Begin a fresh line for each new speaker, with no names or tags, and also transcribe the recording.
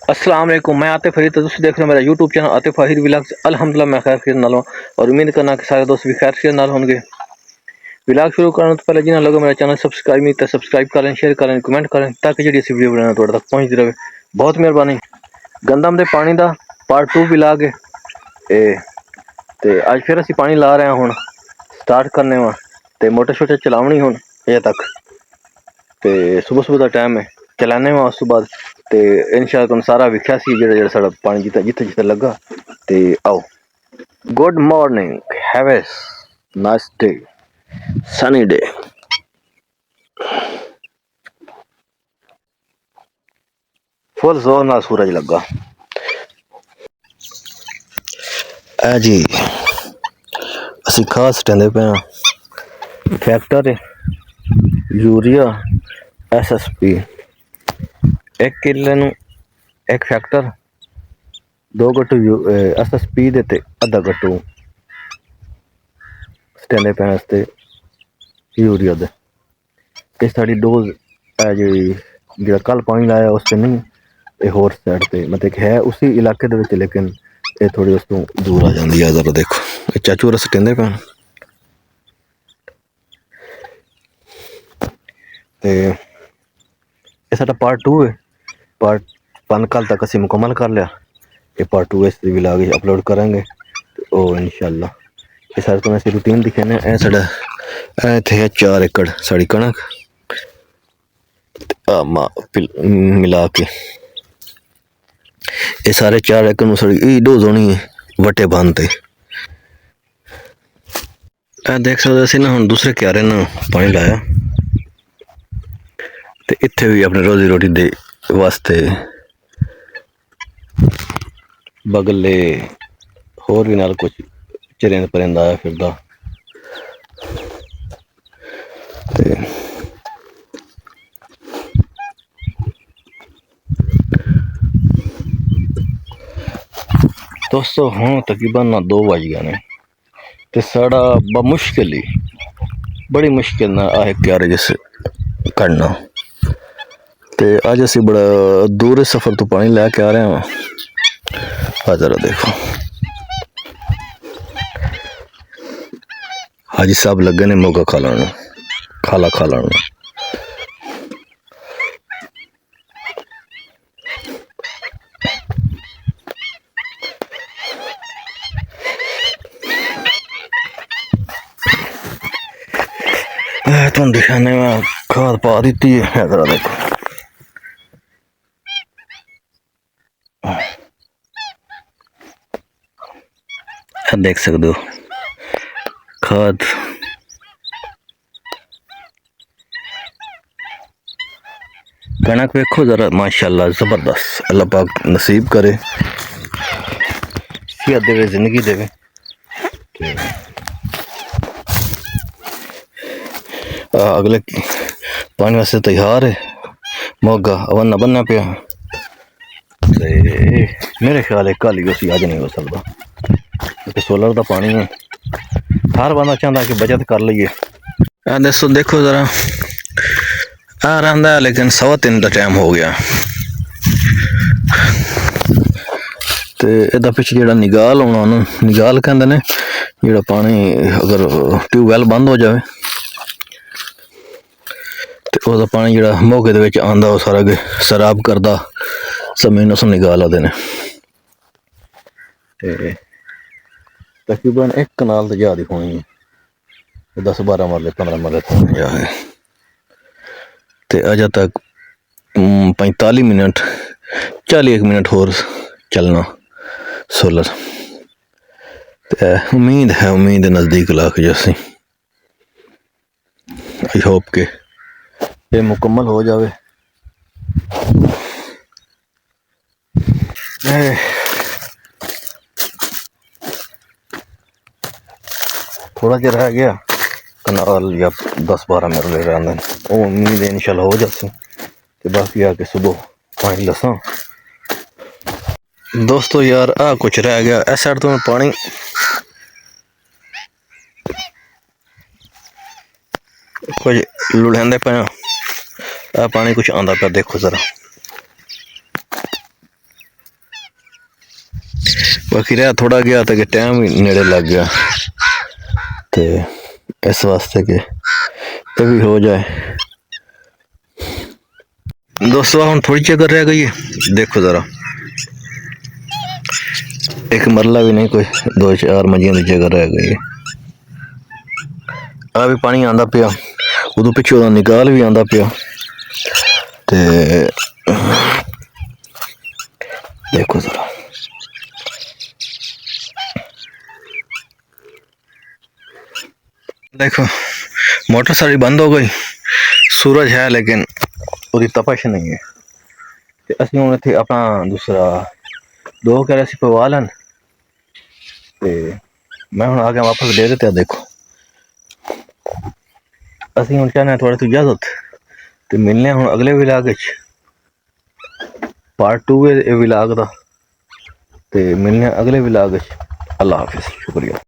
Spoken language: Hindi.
अस्सलाम वालेकुम। मैं आतिफ फरीद, दोस्त देख रहे हो मेरा YouTube channel Atif Farid vlogs. अल्हम्दुलिल्लाह मैं खैर नाल हूं और उम्मीद करना कि सारे दोस्त भी खैर नाल होंगे। व्लॉग शुरू करने तो पहले जिन्हें लोगों मेरा चैनल सब्सक्राइब नहीं किया सब्सक्राइब करें, शेयर करें, कमेंट करें ताकि जी वीडियो बनाना तुहाडे तक पहुंचती रहे। बहुत मेहरबानी। गंदम के पानी का पार्ट 2 व्लॉग है ते अज फिर असी पानी ला रहे हैं। हुण स्टार्ट करने वा ते मोटर शोटर चलावनी हुण अजे तक ते सुबह सुबह का टाइम है चलाने वा। उस तो बाद ते इंशाअल्लाह तुहानू सारा विख्या सी जेड़ा जेड़ा साडा पानी जिथे जिथे जिथे लगा ते आओ। Good morning, have a nice day, sunny day. Full जोर नाल सूरज लगा है जी। असी खास टहंदे पे फैक्टर यूरिया SSP एक किले नू एक फैक्टर 2 गट्टू SSP दे ते अद्धा गट्टू स्टैंडे पैन वास्ते यूरिया दे। कि साड़ी डोज है जी कल पानी लाया उस पर नहीं, ये होर साइड पे मतलब है उसी इलाके दे विच, लेकिन ये थोड़ी उस तो दूर आ जाती है। जरा देखो ये चाचू रस कहते पैन ते ये साडा पार्ट 2 है। पार्ट 1 कल तक असी मुकम्मल कर लिया। ये पार्ट 2 इस व्लॉग अपलोड करेंगे तो इंशाअल्लाह ये सारे तो ऐसी रूटीन दिखाने। ए साडा इत्थे 4 एकड़ साड़ी कणक मिला के ये सारे 4 एकड़ साड़ी डोज होनी है वटे बांधते। देख सकते असी ना हम दूसरे क्यारे ना पानी लाया तो इत्थे भी अपने रोजी रोटी दे वास्ते बगले होर भी नाल कुछ चरिंद परिंद आया फिरदा ते दोस्तों हूँ तकरीबन ना 2 बज गए ने ते साड़ा बमुश्किल ही बड़ी मुश्किल ना आहे क्यारे जैसे करना। ते अज असी बड़ा दूर सफर तो पानी लैके आ रहे हैं। जरा देखो हाजी साहब लगे ने मोगा खाला खालाना। तुम दिखाने में खाद पा दी है। जरा देखो देख सकते हो खाद कणक वेखो जरा माशाल्लाह जबरदस्त। अल्लाह पाक नसीब करे सेहत देवे जिंदगी देवे। अगले पानी वास्ते तैयार है। मोगा अवन बनना पिया मेरे ख्याल कल ही उसी अज नहीं हो सकता क्योंकि सोलर का पानी है। हर बंदा चाहता कि बचत कर लीए। दोस्तों देखो जरा आ रहा है लेकिन 3:15 का टाइम हो गया तो इदा पिछे जो निगाल होना ना निगाल कहते ने जो पानी अगर ट्यूबवैल बंद हो जाए तो वह पानी जो मोगे दे आंदा वो सारा सराब करदा समय उस निगाल आते ने। तकरीबन 1 कनाल तो ज्यादा होनी है 10-12 मरले 15 मरले है। तो अजे तक 45 मिनट 41 मिनट होर चलना सोलर। उम्मीद है नज़दीक ला के जैसे आई होप के ये मुकम्मल हो जाए। थोड़ा जहा रह गया कनाल या 10-12 मरले रहने वो उम्मीद है इंशाल्लाह हो जाती। तो बाकी आके सुबह पानी लसा। दोस्तों यार आ कुछ रह गया इस साइड तो मैं पानी कुछ लुढ़ाते पे पानी कुछ आंदा पे देखो जरा बाकी रहा थोड़ा गया तो कि टाइम ही नेड़े लग गया, तो इस वास्ते कि ये भी हो जाए। दोस्तों हम थोड़ी जगह रह गई है, देखो ज़रा एक मरला भी नहीं, कोई 2-4 मंजियां की जगह रह गई है। आ भी पानी आंदा पिया, उदों पिछों निकाल भी आंदा पिया, ते देखो ज़रा देखो मोटर सारी बंद हो गई, सूरज है लेकिन उसकी तपश नहीं है। ते असीं हुण इत्थे अपना दूसरा 2 कैरे असीं पवा लन, ते मैं हुण आगे वापस दे दित्ते। देखो असीं हुण चाहने थोड़ी सी इजाजत, ते मिलने हुण अगले व्लॉग च, पार्ट 2 है व्लॉग दा, ते मिलने अगले व्लॉग च। अल्लाह हाफिज़, शुक्रिया।